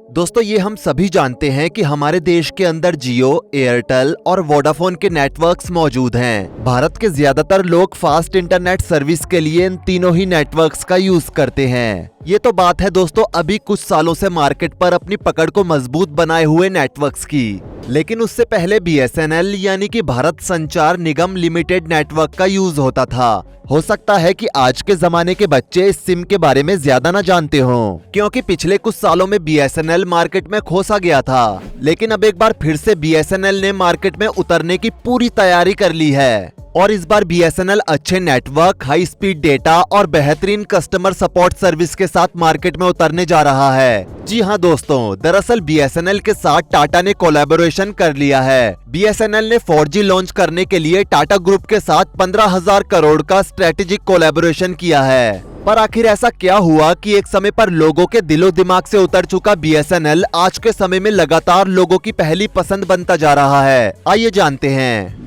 दोस्तों ये हम सभी जानते हैं कि हमारे देश के अंदर जियो, एयरटेल और वोडाफोन के नेटवर्क्स मौजूद हैं। भारत के ज्यादातर लोग फास्ट इंटरनेट सर्विस के लिए इन तीनों ही नेटवर्क्स का यूज करते हैं। ये तो बात है दोस्तों अभी कुछ सालों से मार्केट पर अपनी पकड़ को मजबूत बनाए हुए नेटवर्क्स की, लेकिन उससे पहले BSNL यानी कि भारत संचार निगम लिमिटेड नेटवर्क का यूज होता था। हो सकता है कि आज के जमाने के बच्चे इस सिम के बारे में ज्यादा न जानते हों, क्योंकि पिछले कुछ सालों में BSNL मार्केट में खोसा गया था, लेकिन अब एक बार फिर से BSNL ने मार्केट में उतरने की पूरी तैयारी कर ली है। और इस बार BSNL अच्छे नेटवर्क, हाई स्पीड डेटा और बेहतरीन कस्टमर सपोर्ट सर्विस के साथ मार्केट में उतरने जा रहा है। जी हाँ दोस्तों, दरअसल BSNL के साथ टाटा ने कोलैबोरेशन कर लिया है। BSNL ने 4G लॉन्च करने के लिए टाटा ग्रुप के साथ 15,000 करोड़ का स्ट्रेटेजिक कोलैबोरेशन किया है। पर आखिर ऐसा क्या हुआ कि एक समय पर लोगों के दिलो दिमाग से उतर चुका BSNL आज के समय में लगातार लोगों की पहली पसंद बनता जा रहा है। आइए जानते हैं।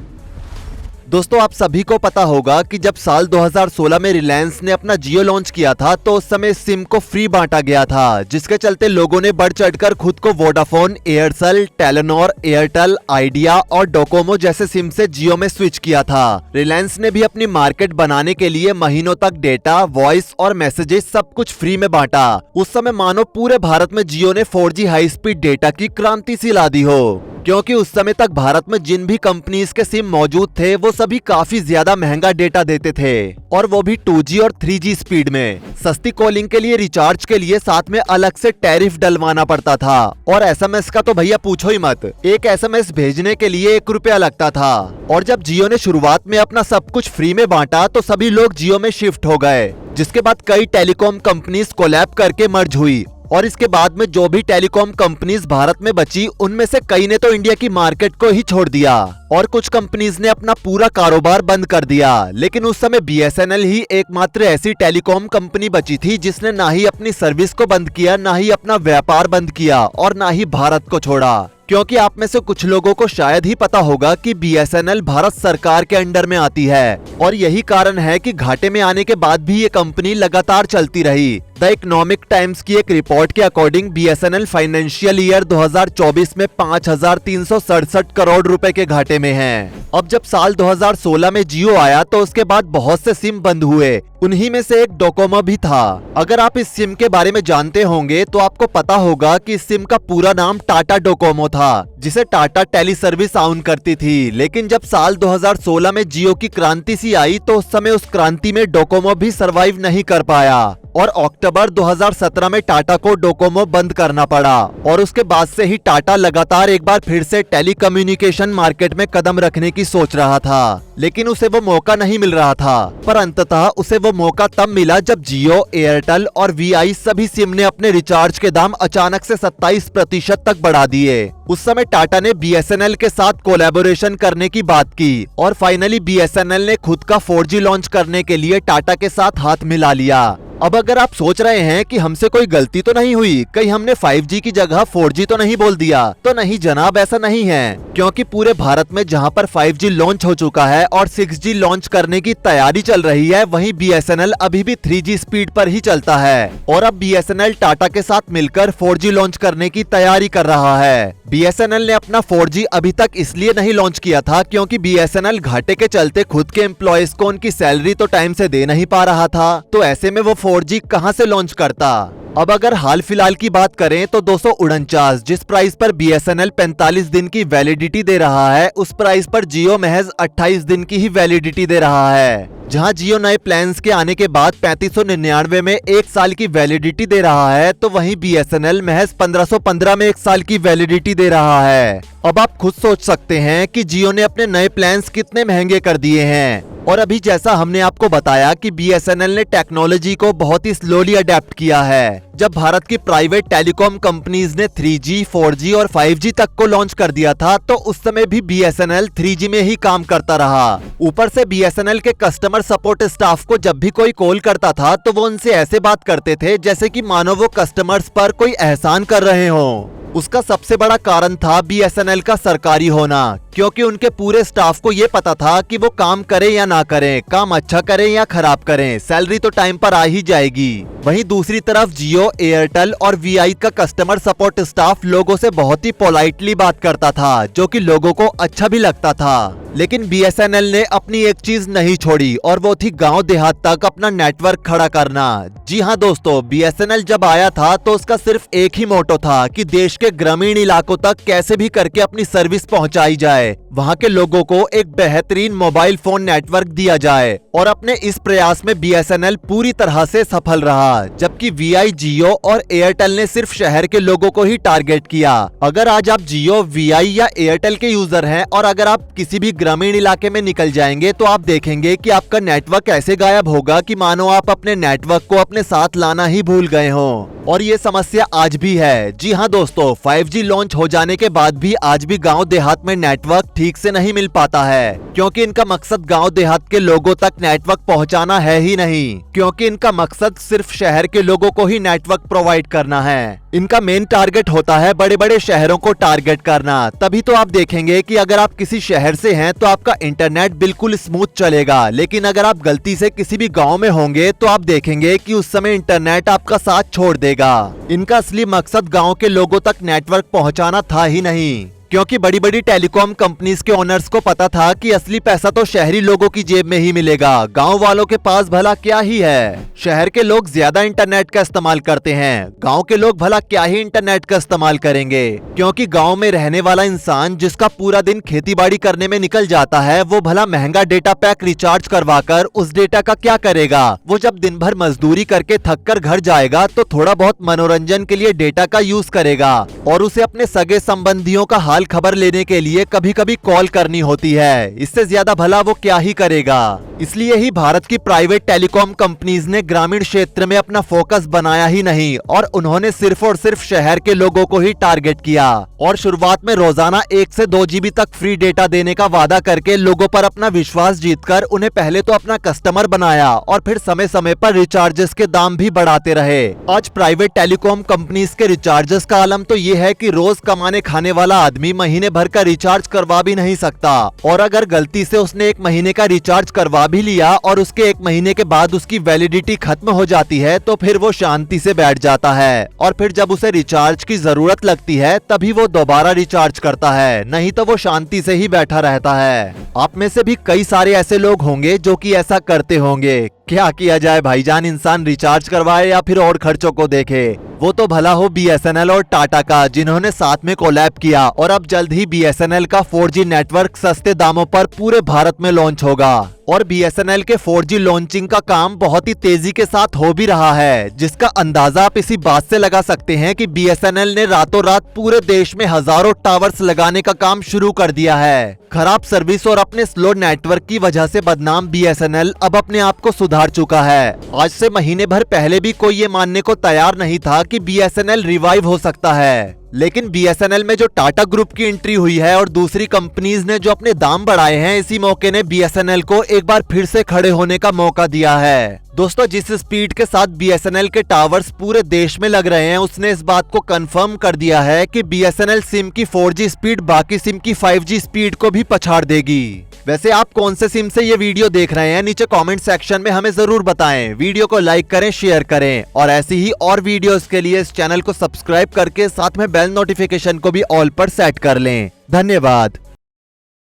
दोस्तों आप सभी को पता होगा कि जब साल 2016 में रिलायंस ने अपना जियो लॉन्च किया था तो उस समय सिम को फ्री बांटा गया था, जिसके चलते लोगों ने बढ़ चढ़कर खुद को Vodafone, Aircel, Telenor, Airtel, idea और डोकोमो जैसे सिम से जियो में स्विच किया था। रिलायंस ने भी अपनी मार्केट बनाने के लिए महीनों तक डेटा, वॉइस और मैसेजेस सब कुछ फ्री में बांटा। उस समय मानो पूरे भारत में जियो ने 4G हाई स्पीड डेटा की क्रांति सी ला दी हो, क्योंकि उस समय तक भारत में जिन भी कंपनीज के सिम मौजूद थे वो सभी काफी ज्यादा महंगा डेटा देते थे, और वो भी 2G और 3G स्पीड में। सस्ती कॉलिंग के लिए, रिचार्ज के लिए साथ में अलग से टैरिफ डलवाना पड़ता था, और SMS का तो भैया पूछो ही मत, एक SMS भेजने के लिए 1 रुपया लगता था। और जब जियो ने शुरुआत में अपना सब कुछ फ्री में बांटा तो सभी लोग जियो में शिफ्ट हो गए, जिसके बाद कई टेलीकॉम कंपनीज कोलैब करके मर्ज हुई, और इसके बाद में जो भी टेलीकॉम कंपनीज भारत में बची उनमें से कई ने तो इंडिया की मार्केट को ही छोड़ दिया, और कुछ कंपनीज ने अपना पूरा कारोबार बंद कर दिया। लेकिन उस समय BSNL ही एकमात्र ऐसी टेलीकॉम कंपनी बची थी जिसने ना ही अपनी सर्विस को बंद किया, ना ही अपना व्यापार बंद किया, और ना ही भारत को छोड़ा। क्योंकि आप में से कुछ लोगों को शायद ही पता होगा कि BSNL भारत सरकार के अंडर में आती है, और यही कारण है कि घाटे में आने के बाद भी ये कंपनी लगातार चलती रही। द इकोनॉमिक टाइम्स की एक रिपोर्ट के अकॉर्डिंग BSNL फाइनेंशियल ईयर 2024 में 5,367 करोड़ रुपए के घाटे में है। अब जब साल 2016 में जियो आया तो उसके बाद बहुत से सिम बंद हुए, उन्हीं में से एक डोकोमो भी था। अगर आप इस सिम के बारे में जानते होंगे तो आपको पता होगा कि इस सिम का पूरा नाम टाटा डोकोमो था, जिसे टाटा टेली सर्विस ऑन करती थी। लेकिन जब साल 2016 में जियो की क्रांति सी आई तो उस समय उस क्रांति में डोकोमो भी सरवाइव नहीं कर पाया, और अक्टूबर 2017 में टाटा को डोकोमो बंद करना पड़ा, और उसके बाद से ही टाटा लगातार एक बार फिर से टेलीकम्युनिकेशन मार्केट में कदम रखने की सोच रहा था, लेकिन उसे वो मौका नहीं मिल रहा था। पर अंततः उसे वो मौका तब मिला जब जियो, एयरटेल और VI सभी सिम ने अपने रिचार्ज के दाम अचानक से 27% तक बढ़ा दिए। उस समय टाटा ने BSNL के साथ कोलैबोरेशन करने की बात की, और फाइनली BSNL ने खुद का 4G लॉन्च करने के लिए टाटा के साथ हाथ मिला लिया। अब अगर आप सोच रहे हैं कि हमसे कोई गलती तो नहीं हुई, कहीं हमने 5G की जगह 4G तो नहीं बोल दिया, तो नहीं जनाब, ऐसा नहीं है। क्योंकि पूरे भारत में जहां पर 5G लॉन्च हो चुका है और 6G लॉन्च करने की तैयारी चल रही है, वहीं BSNL अभी भी 3G स्पीड पर ही चलता है, और अब BSNL टाटा के साथ मिलकर 4G लॉन्च करने की तैयारी कर रहा है। BSNL ने अपना 4G अभी तक इसलिए नहीं लॉन्च किया था क्योंकि BSNL घाटे के चलते खुद के एम्प्लॉयज को उनकी सैलरी तो टाइम से दे नहीं पा रहा था, तो ऐसे में वो 4G कहां से लॉन्च करता। अब अगर हाल फिलहाल की बात करें तो 249 जिस प्राइस पर BSNL 45 दिन की वैलिडिटी दे रहा है, उस प्राइस पर जियो महज 28 दिन की ही वैलिडिटी दे रहा है। जहां जियो नए प्लान्स के आने के बाद 3599 में 1 साल की वैलिडिटी दे रहा है, तो वहीं BSNL महज 1515 में 1 साल की वैलिडिटी दे रहा है। अब आप खुद सोच सकते हैं कि जियो ने अपने नए प्लान्स कितने महंगे कर दिए हैं। और अभी जैसा हमने आपको बताया कि BSNL ने टेक्नोलॉजी को बहुत ही स्लोली अडेप्ट किया है। जब भारत की प्राइवेट टेलीकॉम कंपनीज ने 3G, 4G और 5G तक को लॉन्च कर दिया था, तो उस समय भी BSNL 3G में ही काम करता रहा। ऊपर से BSNL के कस्टमर सपोर्ट स्टाफ को जब भी कोई कॉल करता था तो वो उनसे ऐसे बात करते थे जैसे कि मानो वो कस्टमर्स पर कोई एहसान कर रहे हों। उसका सबसे बड़ा कारण था BSNL का सरकारी होना, क्योंकि उनके पूरे स्टाफ को ये पता था कि वो काम करें या ना करें, काम अच्छा करें या खराब करें, सैलरी तो टाइम पर आ ही जाएगी। वहीं दूसरी तरफ जियो, एयरटेल और वीआई का कस्टमर सपोर्ट स्टाफ लोगों से बहुत ही पोलाइटली बात करता था, जो कि लोगों को अच्छा भी लगता था। लेकिन बीएसएनएल ने अपनी एक चीज नहीं छोड़ी और वो थी गांव देहात तक अपना नेटवर्क खड़ा करना। जी हाँ दोस्तों, बीएसएनएल जब आया था तो उसका सिर्फ एक ही मोटो था कि देश के ग्रामीण इलाकों तक कैसे भी करके अपनी सर्विस पहुंचाई जाए, वहां के लोगों को एक बेहतरीन मोबाइल फोन नेटवर्क दिया जाए। और अपने इस प्रयास में बीएसएनएल पूरी तरह से सफल रहा, जबकि वीआई, जियो और एयरटेल ने सिर्फ शहर के लोगों को ही टारगेट किया। अगर आज आप जियो, वीआई या एयरटेल के यूजर हैं और अगर आप किसी भी ग्रामीण इलाके में निकल जाएंगे तो आप देखेंगे कि आपका नेटवर्क ऐसे गायब होगा कि मानो आप अपने नेटवर्क को अपने साथ लाना ही भूल गए हों। और ये समस्या आज भी है। जी हाँ दोस्तों, 5G लॉन्च हो जाने के बाद भी आज भी गांव देहात में नेटवर्क ठीक से नहीं मिल पाता है, क्योंकि इनका मकसद गांव देहात के लोगों तक नेटवर्क पहुंचाना है ही नहीं, क्योंकि इनका मकसद सिर्फ शहर के लोगों को ही नेटवर्क प्रोवाइड करना है। इनका मेन टारगेट होता है बड़े बड़े शहरों को टारगेट करना। तभी तो आप देखेंगे कि अगर आप किसी शहर से हैं तो आपका इंटरनेट बिल्कुल स्मूथ चलेगा, लेकिन अगर आप गलती से किसी भी गांव में होंगे तो आप देखेंगे कि उस समय इंटरनेट आपका साथ छोड़ देगा। इनका असली मकसद गांव के लोगों तक नेटवर्क पहुंचाना था ही नहीं, क्योंकि बड़ी बड़ी टेलीकॉम कंपनीज के ओनर्स को पता था कि असली पैसा तो शहरी लोगों की जेब में ही मिलेगा। गांव वालों के पास भला क्या ही है। शहर के लोग ज्यादा इंटरनेट का इस्तेमाल करते हैं, गांव के लोग भला क्या ही इंटरनेट का इस्तेमाल करेंगे, क्योंकि गांव में रहने वाला इंसान जिसका पूरा दिन खेती बाड़ी करने में निकल जाता है, वो भला महंगा डेटा पैक रिचार्ज करवाकर उस डेटा का क्या करेगा। वो जब दिन भर मजदूरी करके थक कर घर जाएगा तो थोड़ा बहुत मनोरंजन के लिए डेटा का यूज करेगा, और उसे अपने सगे संबंधियों का हाल खबर लेने के लिए कभी कभी कॉल करनी होती है। इससे ज्यादा भला वो क्या ही करेगा। इसलिए ही भारत की प्राइवेट टेलीकॉम कंपनीज ने ग्रामीण क्षेत्र में अपना फोकस बनाया ही नहीं, और उन्होंने सिर्फ और सिर्फ शहर के लोगों को ही टारगेट किया। और शुरुआत में रोजाना 1 से 2 GB तक फ्री डेटा देने का वादा करके लोगों पर अपना विश्वास जीतकर उन्हें पहले तो अपना कस्टमर बनाया और फिर समय समय पर रिचार्जेस के दाम भी बढ़ाते रहे। आज प्राइवेट टेलीकॉम कंपनीज के रिचार्जेस का आलम तो ये है कि रोज कमाने खाने वाला आदमी महीने भर का रिचार्ज करवा भी नहीं सकता, और अगर गलती से उसने 1 महीने का रिचार्ज करवा भी लिया और उसके 1 महीने के बाद उसकी वैलिडिटी खत्म हो जाती है तो फिर वो शांति से बैठ जाता है, और फिर जब उसे रिचार्ज की जरूरत लगती है तभी वो दोबारा रिचार्ज करता है, नहीं तो वो शांति से ही बैठा रहता है। आप में से भी कई सारे ऐसे लोग होंगे जो कि ऐसा करते होंगे। क्या किया जाए भाईजान, इंसान रिचार्ज करवाए या फिर और खर्चों को देखे। वो तो भला हो बीएसएनएल और टाटा का, जिन्होंने साथ में कोलैब किया, और अब जल्द ही बीएसएनएल का 4G नेटवर्क सस्ते दामों पर पूरे भारत में लॉन्च होगा। और बीएसएनएल के 4G लॉन्चिंग का काम बहुत ही तेजी के साथ हो भी रहा है, जिसका अंदाजा आप इसी बात से लगा सकते हैं कि बीएसएनएल ने रातों रात पूरे देश में हजारों टावर्स लगाने का काम शुरू कर दिया है। खराब सर्विस और अपने स्लो नेटवर्क की वजह से बदनाम बीएसएनएल अब अपने आप को सुधार चुका है। आज से महीने भर पहले भी कोई ये मानने को तैयार नहीं था कि बीएसएनएल रिवाइव हो सकता है, लेकिन बीएसएनएल में जो टाटा ग्रुप की एंट्री हुई है और दूसरी कंपनीज ने जो अपने दाम बढ़ाए हैं, इसी मौके ने बीएसएनएल को एक बार फिर से खड़े होने का मौका दिया है। दोस्तों, जिस स्पीड के साथ बीएसएनएल के टावर्स पूरे देश में लग रहे हैं, उसने इस बात को कंफर्म कर दिया है कि बीएसएनएल सिम की 4G स्पीड बाकी सिम की 5G स्पीड को भी पछाड़ देगी। वैसे आप कौन से सिम से ये वीडियो देख रहे हैं, नीचे कमेंट सेक्शन में हमें जरूर बताएं। वीडियो को लाइक करें, शेयर करें, और ऐसी ही और वीडियोस के लिए इस चैनल को सब्सक्राइब करके साथ में बेल नोटिफिकेशन को भी ऑल पर सेट कर लें। धन्यवाद।